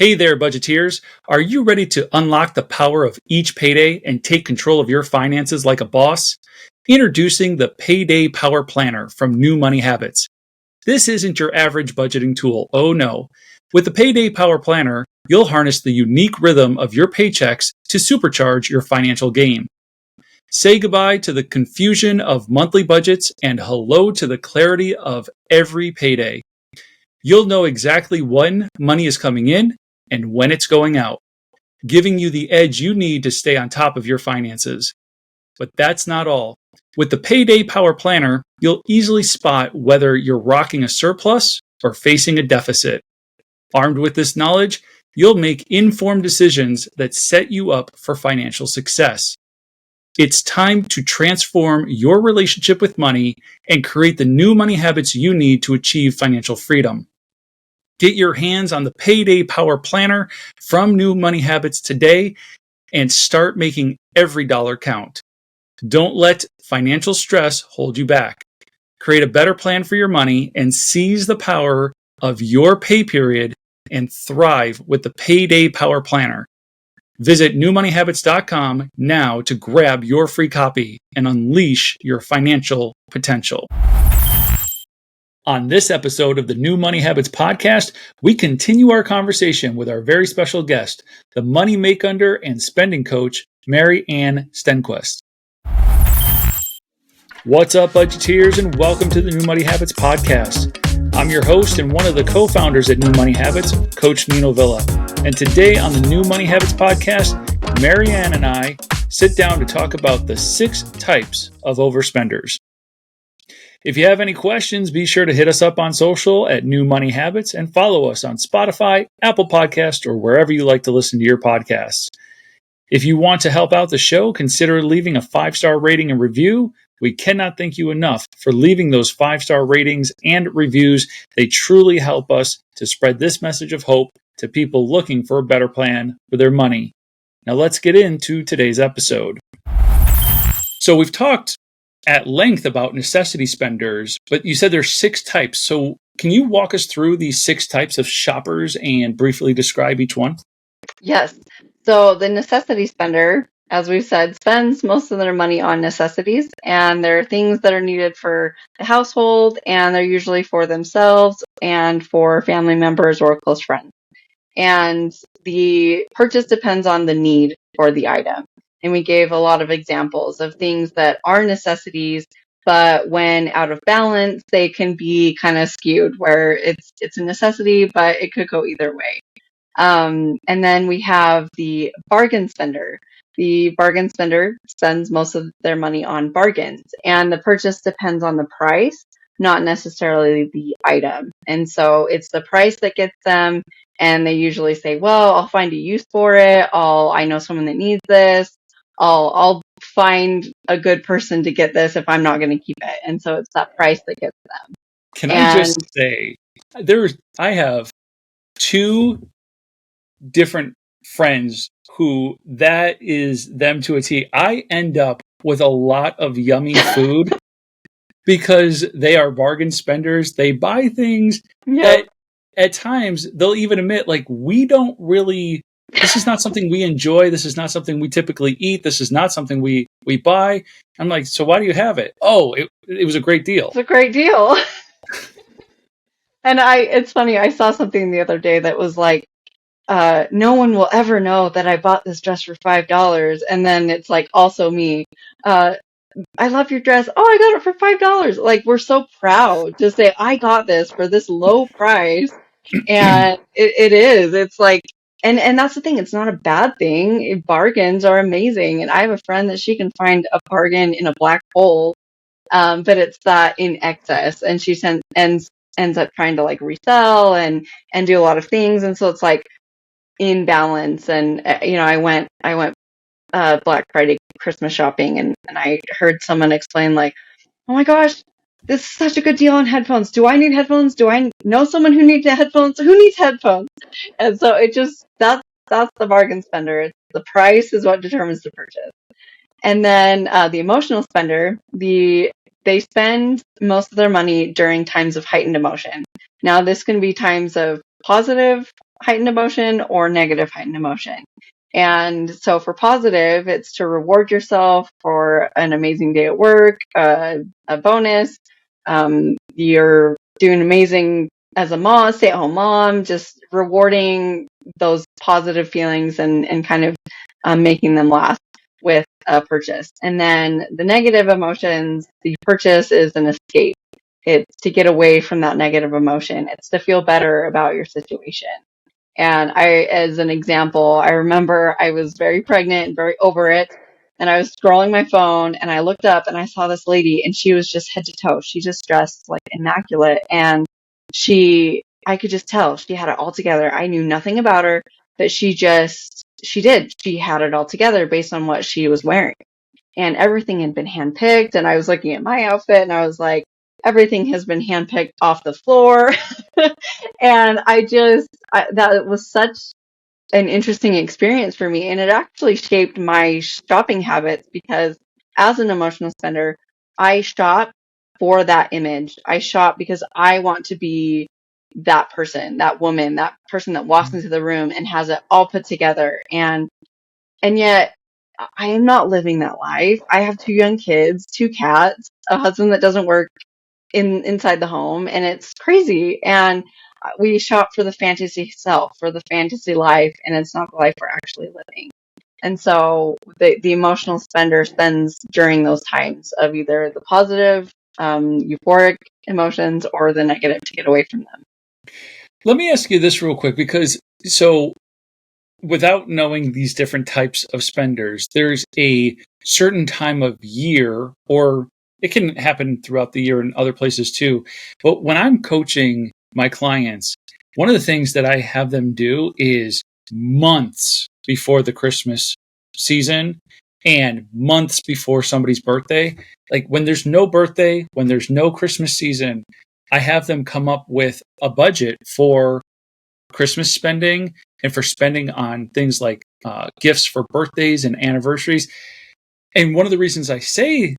Hey there, budgeteers. Are you ready to unlock the power of each payday and take control of your finances like a boss? Introducing the Payday Power Planner from New Money Habits. This isn't your average budgeting tool. Oh no. With the Payday Power Planner, you'll harness the unique rhythm of your paychecks to supercharge your financial game. Say goodbye to the confusion of monthly budgets and hello to the clarity of every payday. You'll know exactly when money is coming in and when it's going out, giving you the edge you need to stay on top of your finances. But that's not all. With the Payday Power Planner, you'll easily spot whether you're rocking a surplus or facing a deficit. Armed with this knowledge, you'll make informed decisions that set you up for financial success. It's time to transform your relationship with money and create the new money habits you need to achieve financial freedom. Get your hands on the Payday Power Planner from New Money Habits today and start making every dollar count. Don't let financial stress hold you back. Create a better plan for your money and seize the power of your pay period and thrive with the Payday Power Planner. Visit newmoneyhabits.com now to grab your free copy and unleash your financial potential. On this episode of the New Money Habits podcast, we continue our conversation with our very special guest, the money makeunder and spending coach, Mary Ann Stenquist. What's up, budgeteers, and welcome to the New Money Habits podcast. I'm your host and one of the co-founders at New Money Habits, Coach Nino Villa. And today on the New Money Habits podcast, Mary Ann and I sit down to talk about the 6 types of overspenders. If you have any questions, be sure to hit us up on social at New Money Habits and follow us on Spotify, Apple Podcasts, or wherever you like to listen to your podcasts. If you want to help out the show, consider leaving a 5-star rating and review. We cannot thank you enough for leaving those 5-star ratings and reviews. They truly help us to spread this message of hope to people looking for a better plan for their money. Now let's get into today's episode. So we've talked at length about necessity spenders, but you said there's 6 types. So can you walk us through these 6 types of shoppers and briefly describe each one? Yes. So the necessity spender, as we've said, spends most of their money on necessities, and they're things that are needed for the household, and they're usually for themselves and for family members or close friends. And the purchase depends on the need for the item. And we gave a lot of examples of things that are necessities, but when out of balance, they can be kind of skewed, where it's a necessity, but it could go either way. And then we have the bargain spender. The bargain spender spends most of their money on bargains, and the purchase depends on the price, not necessarily the item. And so it's the price that gets them, and they usually say, well, I'll find a use for it. I know someone that needs this. I'll find a good person to get this if I'm not going to keep it. And so it's that price that gets them. I just say, I have 2 different friends who that is them to a T. I end up with a lot of yummy food because they are bargain spenders. They buy things that at times they'll even admit, like, we don't really, this is not something we enjoy. This is not something we typically eat. This is not something we buy. I'm like, so why do you have it? Oh, it was a great deal. It's a great deal. And it's funny, I saw something the other day that was like, no one will ever know that I bought this dress for $5. And then it's like also me. I love your dress. Oh, I got it for $5. Like, we're so proud to say I got this for this low price. And it is. It's like, and that's the thing. It's not a bad thing. Bargains are amazing. And I have a friend that she can find a bargain in a black hole, but it's that in excess. And she ends up trying to like resell and do a lot of things. And so it's like in balance. And I went Black Friday Christmas shopping, and I heard someone explain, like, oh my gosh, this is such a good deal on headphones. Do I need headphones? Do I know someone who needs headphones? Who needs headphones? And so it just, that's the bargain spender. It's the price is what determines the purchase. And then the emotional spender, they spend most of their money during times of heightened emotion. Now, this can be times of positive heightened emotion or negative heightened emotion. And so for positive, it's to reward yourself for an amazing day at work, a bonus. You're doing amazing as a mom, stay-at-home mom, just rewarding those positive feelings and kind of making them last with a purchase. And then the negative emotions, the purchase is an escape. It's to get away from that negative emotion. It's to feel better about your situation. And as an example, I remember I was very pregnant and very over it. And I was scrolling my phone and I looked up and I saw this lady and she was just head to toe. She just dressed like immaculate. And I could just tell she had it all together. I knew nothing about her, but she did. She had it all together based on what she was wearing. And everything had been handpicked. And I was looking at my outfit and I was like, everything has been handpicked off the floor. And that was such an interesting experience for me. And it actually shaped my shopping habits because as an emotional spender, I shop for that image. I shop because I want to be that person, that woman, that person that walks into the room and has it all put together. And yet I am not living that life. I have two young kids, two cats, a husband that doesn't work inside the home, and it's crazy. And we shop for the fantasy self, for the fantasy life, and it's not the life we're actually living. And so the emotional spender spends during those times of either the positive, euphoric emotions or the negative to get away from them. Let me ask you this real quick, because so without knowing these different types of spenders, there's a certain time of year, or it can happen throughout the year in other places too. But when I'm coaching my clients, one of the things that I have them do is months before the Christmas season and months before somebody's birthday, like when there's no birthday, when there's no Christmas season, I have them come up with a budget for Christmas spending and for spending on things like gifts for birthdays and anniversaries. And one of the reasons I say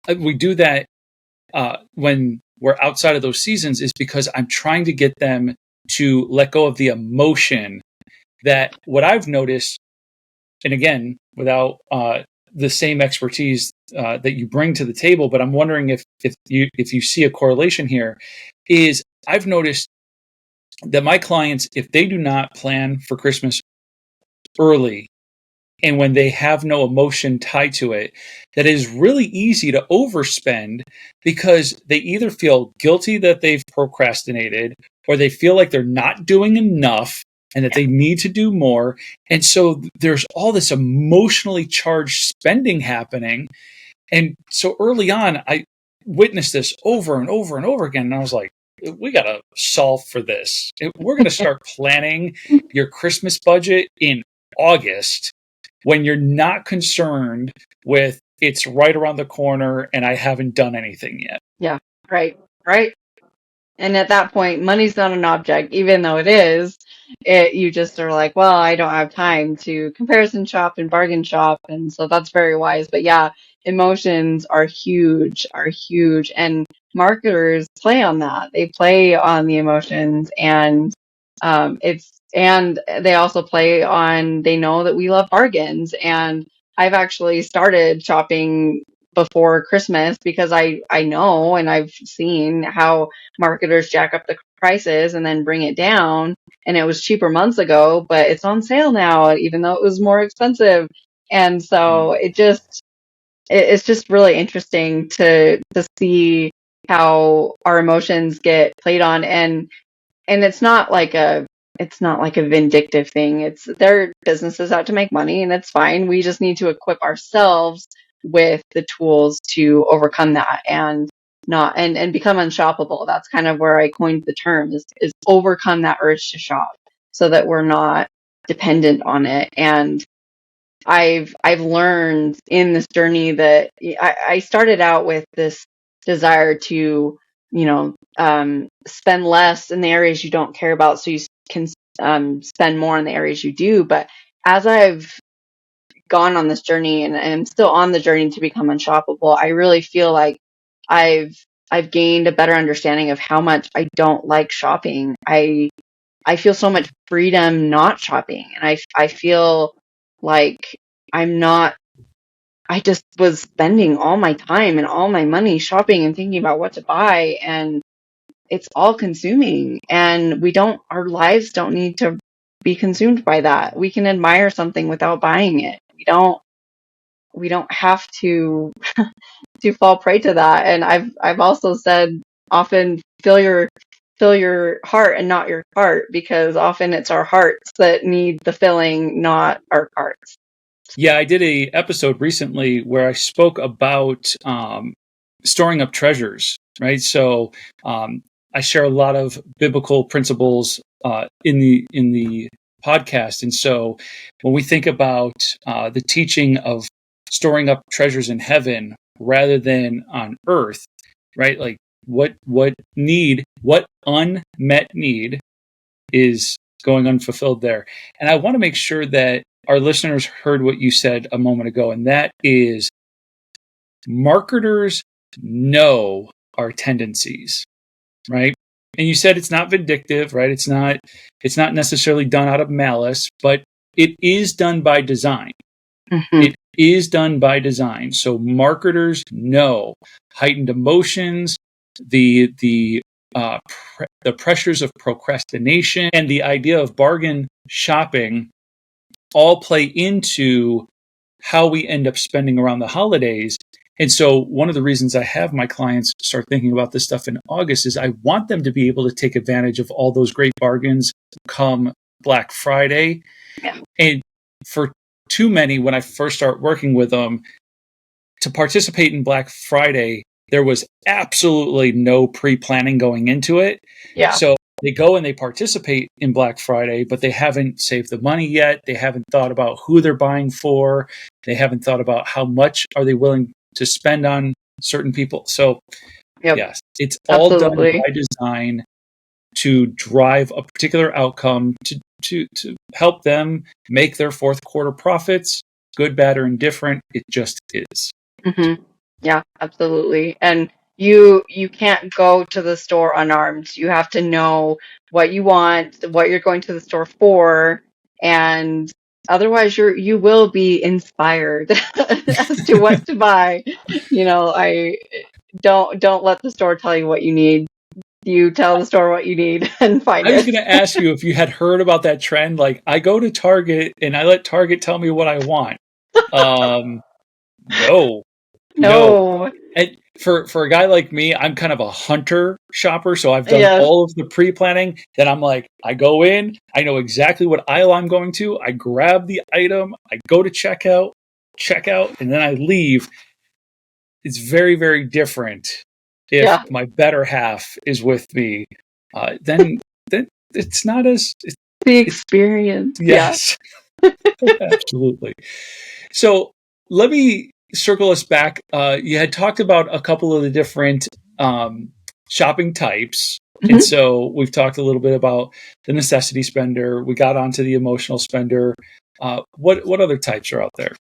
we do that when we're outside of those seasons is because I'm trying to get them to let go of the emotion that what I've noticed, and again, without the same expertise that you bring to the table, but I'm wondering if you see a correlation here, is I've noticed that my clients, if they do not plan for Christmas early and when they have no emotion tied to it, that it is really easy to overspend because they either feel guilty that they've procrastinated or they feel like they're not doing enough and that they need to do more. And so there's all this emotionally charged spending happening. And so early on, I witnessed this over and over and over again. And I was like, we got to solve for this. We're going to start planning your Christmas budget in August when you're not concerned with it's right around the corner and I haven't done anything yet. Yeah, right, right. And at that point, money's not an object, even though it is. You just are like, well, I don't have time to comparison shop and bargain shop, and so that's very wise. But yeah, emotions are huge, and marketers play on that. They play on the emotions, and and they also play on. They know that we love bargains, and I've actually started shopping before Christmas because I know and I've seen how marketers jack up the prices and then bring it down. And it was cheaper months ago, but it's on sale now, even though it was more expensive. And so it's just really interesting to see how our emotions get played on. And it's not like a vindictive thing. It's their businesses out to make money and it's fine. We just need to equip ourselves with the tools to overcome that and not and become unshoppable. That's kind of where I coined the term is overcome that urge to shop so that we're not dependent on it. And I've learned in this journey that I started out with this desire to, spend less in the areas you don't care about so you can spend more in the areas you do. But as I've gone on this journey and I'm still on the journey to become unshoppable, I really feel like I've I've gained a better understanding of how much I don't like shopping. I feel so much freedom not shopping. And I feel like I'm not, I just was spending all my time and all my money shopping and thinking about what to buy. And it's all consuming. And our lives don't need to be consumed by that. We can admire something without buying it. We don't have to fall prey to that. And I've also said often fill your heart and not your cart, because often it's our hearts that need the filling, not our carts. Yeah, I did a episode recently where I spoke about storing up treasures, right? So I share a lot of biblical principles in the podcast, and so when we think about the teaching of storing up treasures in heaven rather than on earth, right? Like what unmet need is going unfulfilled there. And I want to make sure that our listeners heard what you said a moment ago, and that is marketers know our tendencies, right? And you said it's not vindictive, right? It's not necessarily done out of malice, but it is done by design. Mm-hmm. It is done by design. So marketers know heightened emotions, the pressures of procrastination, and the idea of bargain shopping all play into how we end up spending around the holidays. And so one of the reasons I have my clients start thinking about this stuff in August is I want them to be able to take advantage of all those great bargains come Black Friday. Yeah. And for too many, when I first start working with them, to participate in Black Friday, there was absolutely no pre-planning going into it. Yeah. So they go and they participate in Black Friday, but they haven't saved the money yet. They haven't thought about who they're buying for. They haven't thought about how much are they willing to spend on certain people. So yes, it's all done by design to drive a particular outcome to help them make their fourth quarter profits, good, bad, or indifferent. It just is. Mm-hmm. Yeah, absolutely. And you can't go to the store unarmed. You have to know what you want, what you're going to the store for, and otherwise you will be inspired as to what to buy. I don't let the store tell you what you need. You tell the store what you need and find I was it. going to ask you if you had heard about that trend. Like, I go to Target and I let Target tell me what I want. No. And for a guy like me, I'm kind of a hunter shopper, so I've done Yes. all of the pre-planning. Then I'm like, I go in, I know exactly what aisle I'm going to. I grab the item, I go to checkout, and then I leave. It's very, very different if my better half is with me. Then it's not as the experience. yes, absolutely. So let me circle us back. You had talked about a couple of the different shopping types. Mm-hmm. And so we've talked a little bit about the necessity spender. We got onto the emotional spender. What other types are out there?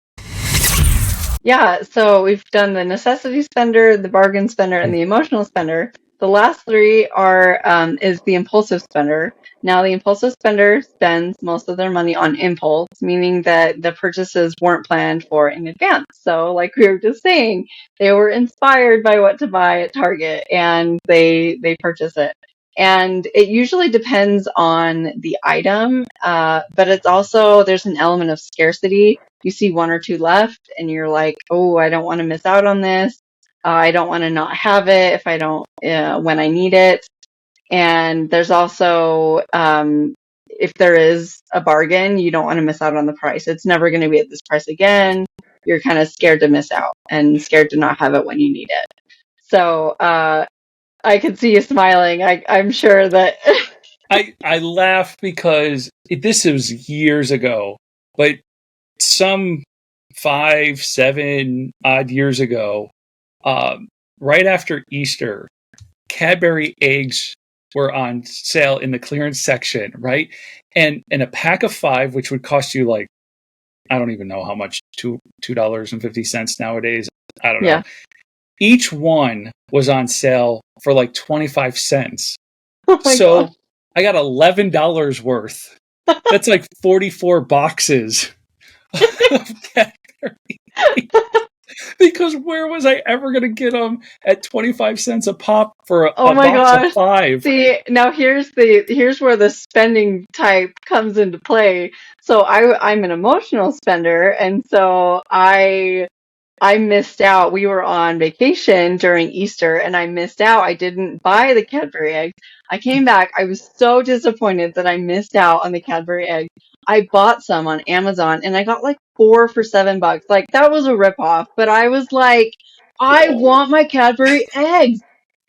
Yeah, so we've done the necessity spender, the bargain spender, and the emotional spender. The last three is the impulsive spender. Now, the impulsive spender spends most of their money on impulse, meaning that the purchases weren't planned for in advance. So, like we were just saying, they were inspired by what to buy at Target, and they purchase it. And it usually depends on the item, but it's also there's an element of scarcity. You see one or two left, and you're like, oh, I don't want to miss out on this. I don't want to not have it if I don't when I need it. And there's also, if there is a bargain, you don't want to miss out on the price. It's never going to be at this price again. You're kind of scared to miss out and scared to not have it when you need it. So I can see you smiling. I'm sure that. I laugh because this was years ago, but some 5, 7 odd years ago, right after Easter, Cadbury eggs were on sale in the clearance section, right? And a pack of 5, which would cost you like, I don't even know how much, $2.50 nowadays. I don't know. Yeah. Each one was on sale for like 25 cents. Oh my So God. I got $11 worth. That's like 44 boxes of Cadbury. Because where was I ever going to get them at 25 cents a pop for Oh a my box of gosh. 5? See, now here's where the spending type comes into play. So I'm an emotional spender, and so I missed out. We were on vacation during Easter and I missed out. I didn't buy the Cadbury eggs. I came back. I was so disappointed that I missed out on the Cadbury eggs. I bought some on Amazon and I got like 4 for $7. Like that was a ripoff, but I was like, I Oh, want my Cadbury eggs.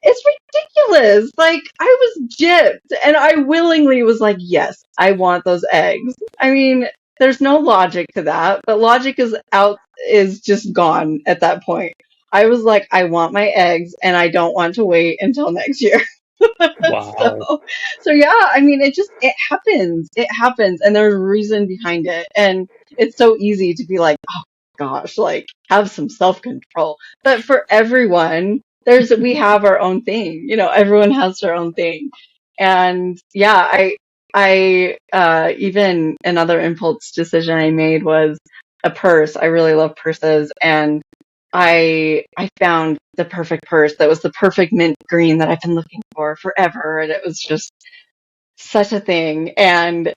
It's ridiculous. Like I was gypped and I willingly was like, yes, I want those eggs. I mean, there's no logic to that, but logic is just gone at that point. I was like, I want my eggs and I don't want to wait until next year. wow. So, so yeah, I mean, it happens. It happens and there's a reason behind it. And it's so easy to be like, oh gosh, like have some self-control. But for everyone, we have our own thing. Everyone has their own thing. And yeah, even another impulse decision I made was a purse. I really love purses and I found the perfect purse that was the perfect mint green that I've been looking for forever, and it was just such a thing. And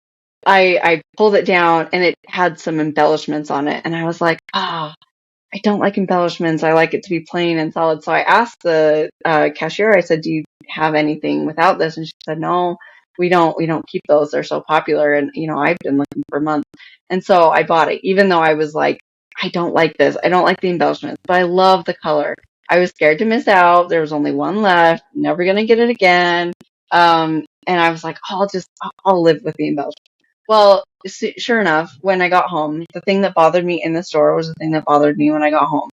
I pulled it down, and it had some embellishments on it, and I was like, I don't like embellishments. I like it to be plain and solid. So I asked the cashier. I said, "Do you have anything without this?" And she said, "No, we don't keep those. They're so popular." And I've been looking for months, and so I bought it, even though I was like, "I don't like this. I don't like the embellishments, but I love the color." I was scared to miss out. There was only one left. Never gonna get it again. And I was like, I'll live with the embellishments. Well, sure enough, when I got home, the thing that bothered me in the store was the thing that bothered me when I got home.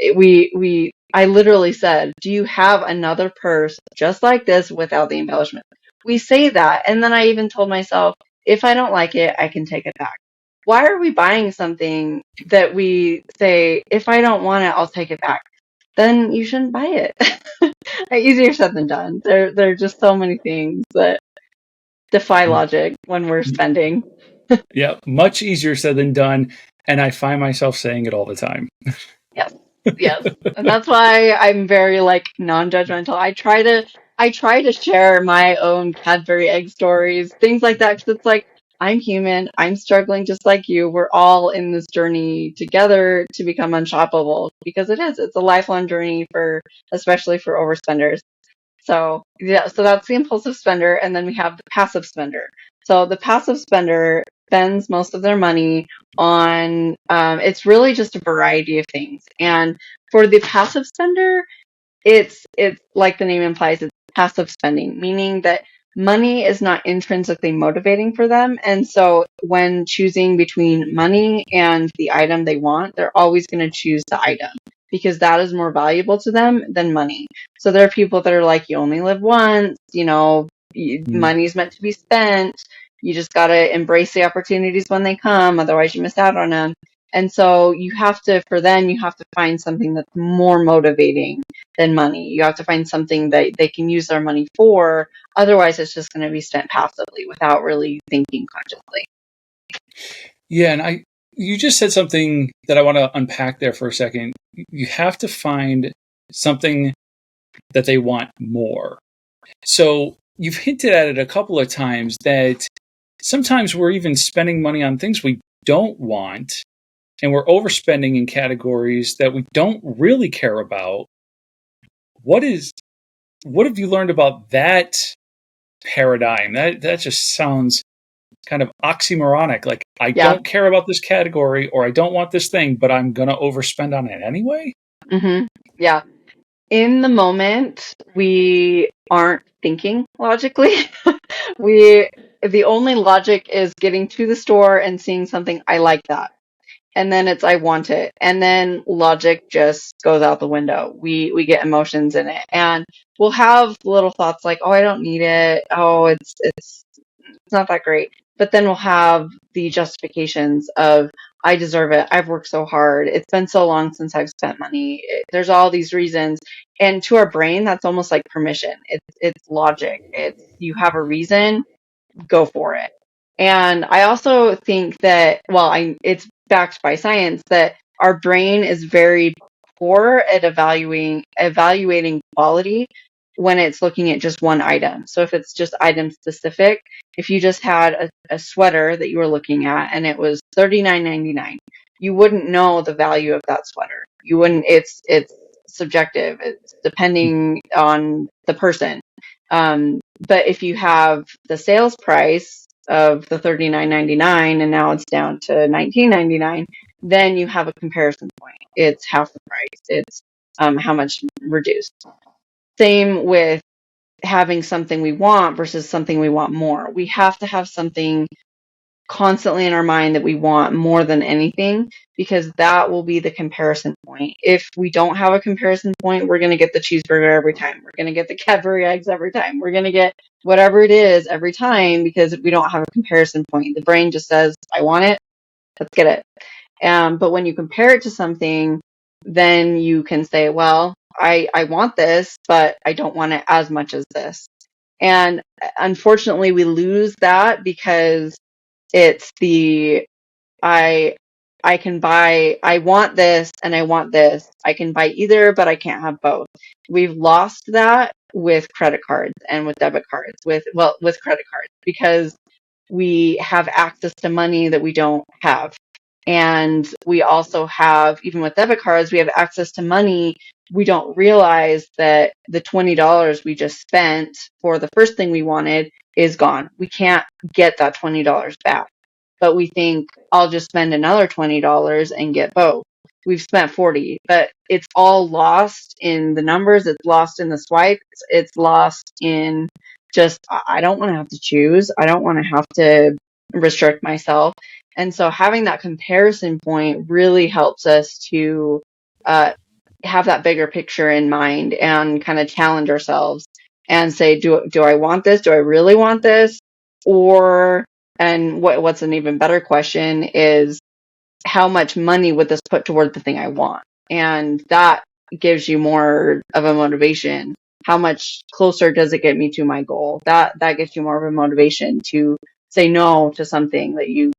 I literally said, "Do you have another purse just like this without the embellishment?" We say that, and then I even told myself, if I don't like it, I can take it back. Why are we buying something that we say, if I don't want it, I'll take it back? Then you shouldn't buy it. Easier said than done. There are just so many things that defy logic when we're spending. Yeah, much easier said than done. And I find myself saying it all the time. Yes. Yes. And that's why I'm very like non-judgmental. I try to share my own Cadbury egg stories, things like that, because it's like I'm human. I'm struggling just like you. We're all in this journey together to become unshoppable because it's a lifelong journey especially for overspenders. So yeah, so that's the impulsive spender, and then we have the passive spender. So the passive spender spends most of their money on it's really just a variety of things. And for the passive spender, it's like the name implies, it's passive spending, meaning that money is not intrinsically motivating for them. And so when choosing between money and the item they want, they're always going to choose the item because that is more valuable to them than money. So there are people that are like, you only live once, Mm. money's meant to be spent. You just got to embrace the opportunities when they come, otherwise you miss out on them. And so for them, you have to find something that's more motivating than money. You have to find something that they can use their money for. Otherwise, it's just going to be spent passively without really thinking consciously. Yeah, and you just said something that I want to unpack there for a second. You have to find something that they want more. So you've hinted at it a couple of times that sometimes we're even spending money on things we don't want, and we're overspending in categories that we don't really care about. What have you learned about that paradigm? That just sounds kind of oxymoronic. Like, I Yeah. don't care about this category or I don't want this thing, but I'm going to overspend on it anyway. Yeah. In the moment, we aren't thinking logically. The only logic is getting to the store and seeing something I like that. And then it's I want it, and then logic just goes out the window. We get emotions in it, and we'll have little thoughts like, oh, I don't need it. Oh, it's not that great. But then we'll have the justifications of I deserve it. I've worked so hard. It's been so long since I've spent money. There's all these reasons, and to our brain, that's almost like permission. It's logic. It's you have a reason. go for it. And I also think that, well, it's backed by science that our brain is very poor at evaluating quality when it's looking at just one item. So if it's just item specific, if you just had a sweater that you were looking at and it was $39.99, you wouldn't know the value of that sweater. You wouldn't, it's subjective. It's depending on the person. But if you have the sales price of the $39.99 and now it's down to $19.99, then you have a comparison point. It's half the price. It's how much reduced. Same with having something we want versus something we want more. We have to have something constantly in our mind that we want more than anything, because that will be the comparison point. If we don't have a comparison point, we're going to get the cheeseburger every time. We're going to get the Cadbury eggs every time. We're going to get whatever it is every time because we don't have a comparison point. The brain just says, I want it, let's get it. But when you compare it to something, then you can say, well, I want this, but I don't want it as much as this. And unfortunately, we lose that because it's the I I want this and I want this. I can buy either, but I can't have both. We've lost that with credit cards and with debit cards, with credit cards, because we have access to money that we don't have. And we also have, even with debit cards, we have access to money. We don't realize that the $20 we just spent for the first thing we wanted is gone. We can't get that $20 back. But we think, I'll just spend another $20 and get both. We've spent 40, but it's all lost in the numbers. It's lost in the swipes. It's lost in just, I don't want to have to choose. I don't want to have to restrict myself. And so having that comparison point really helps us to have that bigger picture in mind and kind of challenge ourselves and say, do I want this? Do I really want this? Or, and what's an even better question is, how much money would this put toward the thing I want? And that gives you more of a motivation. How much closer does it get me to my goal? That gives you more of a motivation to say no to something that you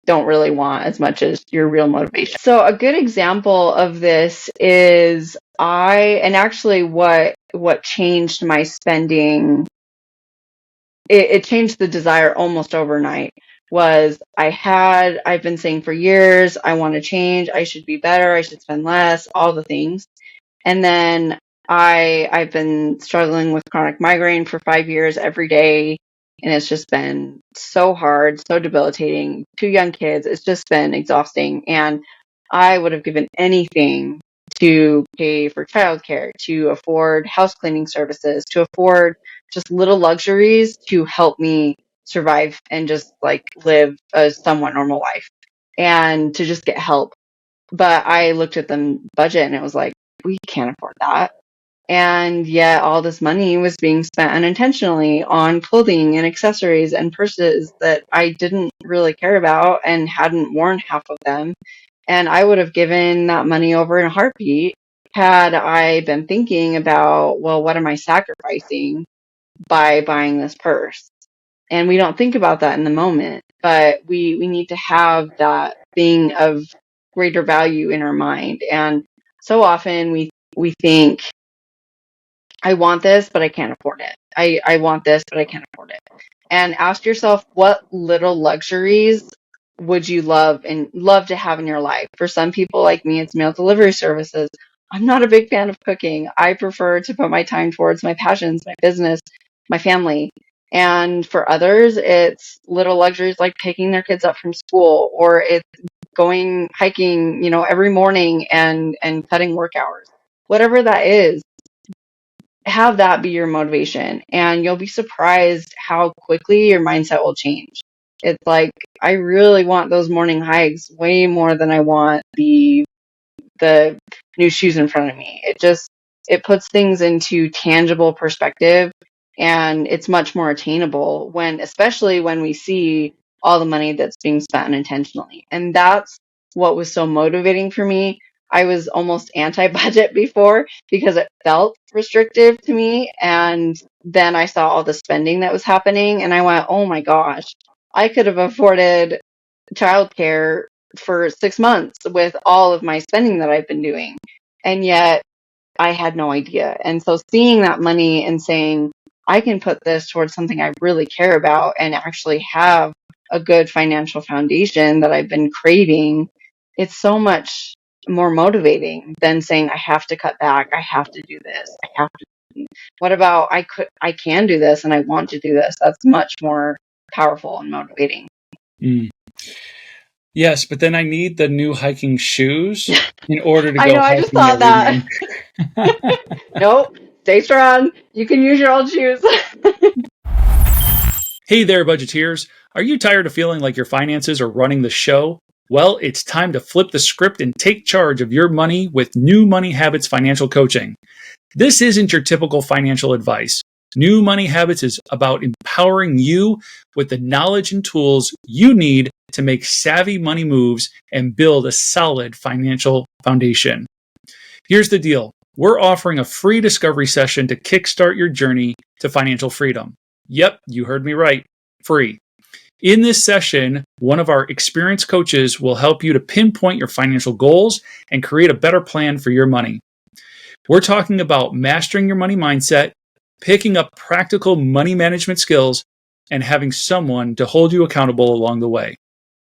don't really want as much as your real motivation. So a good example of this is and actually what changed my spending, it changed the desire almost overnight, was I've been saying for years, I want to change, I should be better, I should spend less, all the things. And then I've been struggling with chronic migraine for 5 years every day. And it's just been so hard, so debilitating. 2 young kids, it's just been exhausting. And I would have given anything to pay for childcare, to afford house cleaning services, to afford just little luxuries to help me survive and just like live a somewhat normal life and to just get help. But I looked at the budget and it was like, we can't afford that. And yet all this money was being spent unintentionally on clothing and accessories and purses that I didn't really care about and hadn't worn half of them. And I would have given that money over in a heartbeat had I been thinking about, well, what am I sacrificing by buying this purse? And we don't think about that in the moment, but we need to have that thing of greater value in our mind. And so often we think, I want this, but I can't afford it. I want this, but I can't afford it. And ask yourself, what little luxuries would you love to have in your life? For some people like me, it's meal delivery services. I'm not a big fan of cooking. I prefer to put my time towards my passions, my business, my family. And for others, it's little luxuries like picking their kids up from school, or it's going hiking, every morning and cutting work hours. Whatever that is, have that be your motivation, and you'll be surprised how quickly your mindset will change. It's like, I really want those morning hikes way more than I want the new shoes in front of me. It puts things into tangible perspective, and it's much more attainable especially when we see all the money that's being spent unintentionally. And that's what was so motivating for me. I was almost anti-budget before because it felt restrictive to me. And then I saw all the spending that was happening and I went, oh my gosh, I could have afforded childcare for 6 months with all of my spending that I've been doing. And yet I had no idea. And so seeing that money and saying, I can put this towards something I really care about and actually have a good financial foundation that I've been craving, it's so much more motivating than saying, I have to cut back. I have to do this. I have to. What about I can do this and I want to do this? That's much more powerful and motivating. Mm. Yes, but then I need the new hiking shoes in order to I go know, I just hiking thought every that. month. Nope. Stay strong. You can use your old shoes. Hey there, budgeteers. Are you tired of feeling like your finances are running the show? Well, it's time to flip the script and take charge of your money with New Money Habits Financial Coaching. This isn't your typical financial advice. New Money Habits is about empowering you with the knowledge and tools you need to make savvy money moves and build a solid financial foundation. Here's the deal. We're offering a free discovery session to kickstart your journey to financial freedom. Yep, you heard me right. Free. In this session, one of our experienced coaches will help you to pinpoint your financial goals and create a better plan for your money. We're talking about mastering your money mindset, picking up practical money management skills, and having someone to hold you accountable along the way.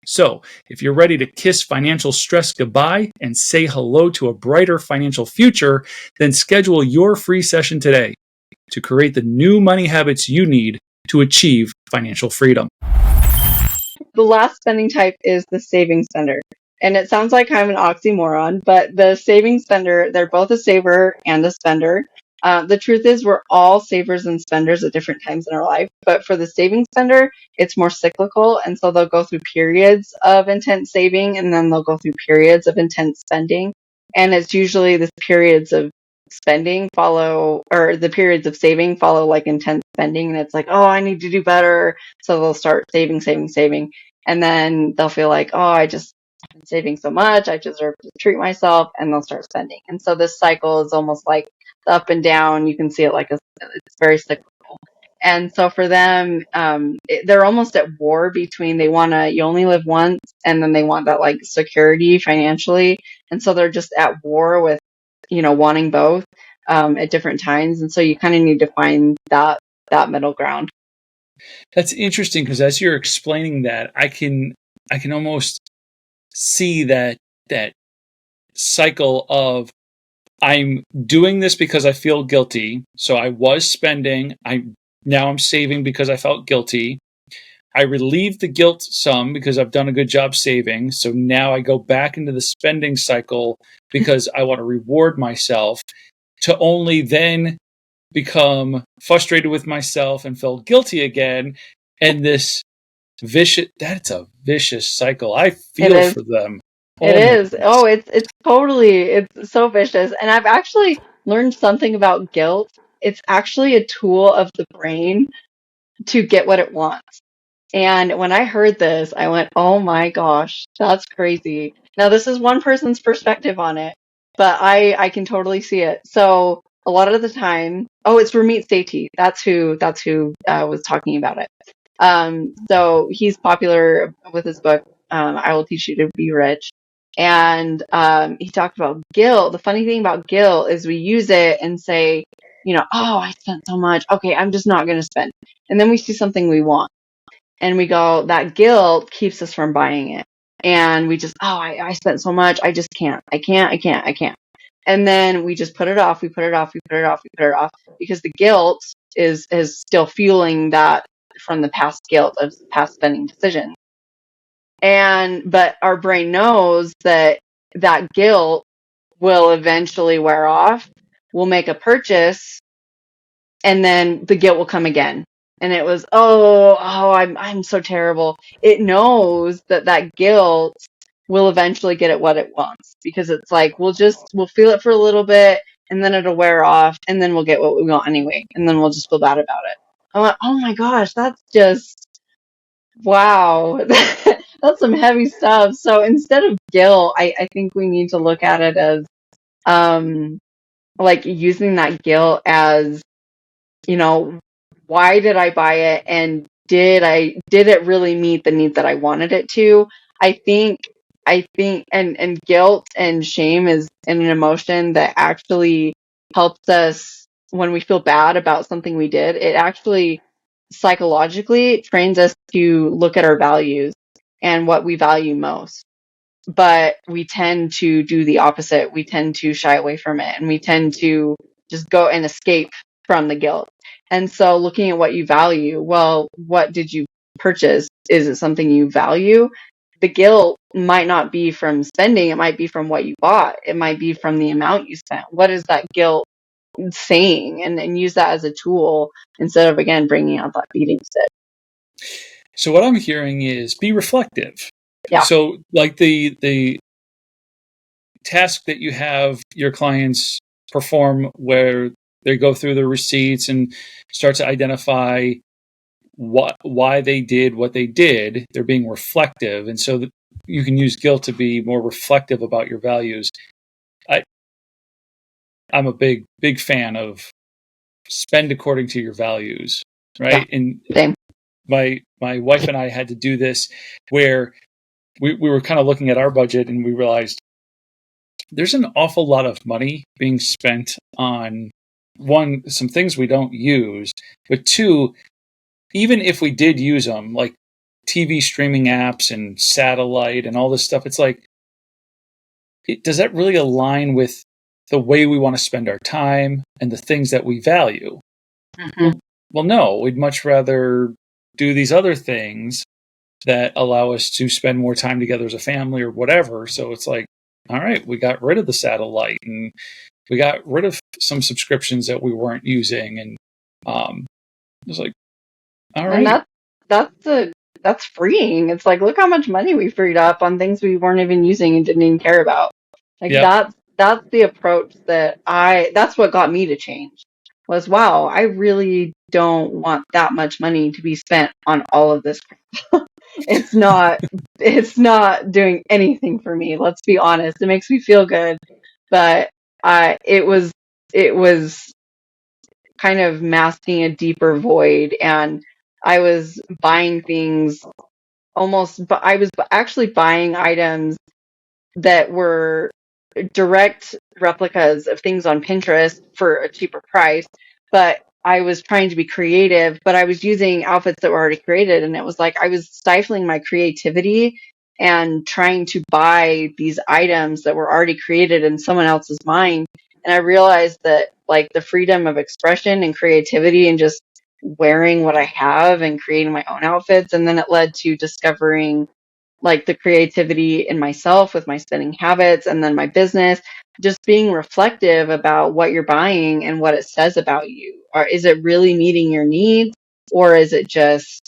So, if you're ready to kiss financial stress goodbye and say hello to a brighter financial future, then schedule your free session today to create the new money habits you need to achieve financial freedom. The last spending type is the saving spender. And it sounds like I'm an oxymoron, but the saving spender, they're both a saver and a spender. The truth is, we're all savers and spenders at different times in our life. But for the saving spender, it's more cyclical. And so they'll go through periods of intense saving and then they'll go through periods of intense spending. And it's usually the periods of spending follow, or the periods of saving follow like intense spending. And it's like, oh, I need to do better. So they'll start saving, saving, saving. And then they'll feel like, oh, I've been saving so much, I deserve to treat myself, and they'll start spending. And so this cycle is almost like the up and down. You can see it like it's very cyclical. And so for them, they're almost at war between you only live once, and then they want that like security financially. And so they're just at war with, wanting both at different times. And so you kind of need to find that middle ground. That's interesting because as you're explaining that, I can almost see that cycle of I'm doing this because I feel guilty. So I was spending. Now I'm saving because I felt guilty. I relieve the guilt some because I've done a good job saving. So now I go back into the spending cycle because I want to reward myself, to only then become frustrated with myself and feel guilty again. And that's a vicious cycle. I feel for them. It Oh my is. goodness. Oh, it's so vicious. And I've actually learned something about guilt. It's actually a tool of the brain to get what it wants. And when I heard this, I went, oh my gosh, that's crazy. Now, this is one person's perspective on it, but I can totally see it. So a lot of the time, oh, it's Ramit Sethi. That's who was talking about it. So he's popular with his book, I Will Teach You to Be Rich. And he talked about guilt. The funny thing about guilt is we use it and say, oh, I spent so much. Okay, I'm just not going to spend. And then we see something we want and we go, that guilt keeps us from buying it. And we just, oh, I spent so much. I just can't. I can't. And then we just put it off. We put it off. We put it off. We put it off because the guilt is still fueling that from the past guilt of past spending decisions. But our brain knows that guilt will eventually wear off. We'll make a purchase and then the guilt will come again. And it was, I'm so terrible. It knows that guilt will eventually get it what it wants because it's like, we'll feel it for a little bit and then it'll wear off and then we'll get what we want anyway. And then we'll just feel bad about it. I went, oh my gosh, that's just, wow. That's some heavy stuff. So instead of guilt, I think we need to look at it as, like using that guilt as why did I buy it, and did it really meet the need that I wanted it to? I think and guilt and shame is an emotion that actually helps us when we feel bad about something we did. It actually psychologically trains us to look at our values and what we value most. But we tend to do the opposite. We tend to shy away from it, and we tend to just go and escape from the guilt. And so looking at what you value, well, what did you purchase? Is it something you value? The guilt might not be from spending. It might be from what you bought. It might be from the amount you spent. What is that guilt saying? And use that as a tool instead of, again, bringing out that beating stick. So what I'm hearing is be reflective. Yeah. So like the task that you have your clients perform where they go through the receipts and start to identify why they did what they did, they're being reflective. And so you can use guilt to be more reflective about your values. I'm a big fan of spend according to your values, right? Yeah, and same. my wife and I had to do this where we were kind of looking at our budget, and we realized there's an awful lot of money being spent on, one, some things we don't use, but two, even if we did use them, like TV streaming apps and satellite and all this stuff, it's like, does that really align with the way we want to spend our time and the things that we value? Mm-hmm. Well, no, we'd much rather do these other things that allow us to spend more time together as a family or whatever. So it's like, all right, we got rid of the satellite and we got rid of some subscriptions that we weren't using. And it was like, all right. And that's freeing. It's like, look how much money we freed up on things we weren't even using and didn't even care about. Like Yep. that's the approach that's what got me to change. Was, wow, I really don't want that much money to be spent on all of this. It's not doing anything for me. Let's be honest. It makes me feel good, but it was kind of masking a deeper void, and I was buying things but I was actually buying items that were direct replicas of things on Pinterest for a cheaper price, but I was trying to be creative, but I was using outfits that were already created, and it was like I was stifling my creativity and trying to buy these items that were already created in someone else's mind. And I realized that, like, the freedom of expression and creativity and just wearing what I have and creating my own outfits, and then it led to discovering, like, the creativity in myself with my spending habits, and then my business, just being reflective about what you're buying and what it says about you. Or is it really meeting your needs, or is it just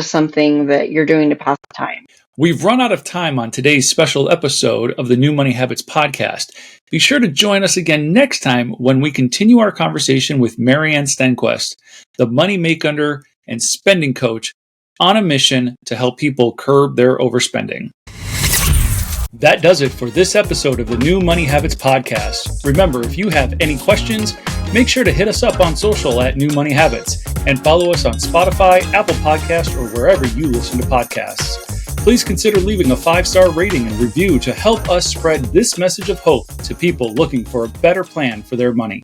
something that you're doing to pass the time? We've run out of time on today's special episode of the New Money Habits podcast. Be sure to join us again next time when we continue our conversation with Mary Ann Stenquist, the money maker and spending coach on a mission to help people curb their overspending. That does it for this episode of the New Money Habits podcast. Remember, if you have any questions, make sure to hit us up on social at New Money Habits and follow us on Spotify, Apple Podcasts, or wherever you listen to podcasts. Please consider leaving a 5-star rating and review to help us spread this message of hope to people looking for a better plan for their money.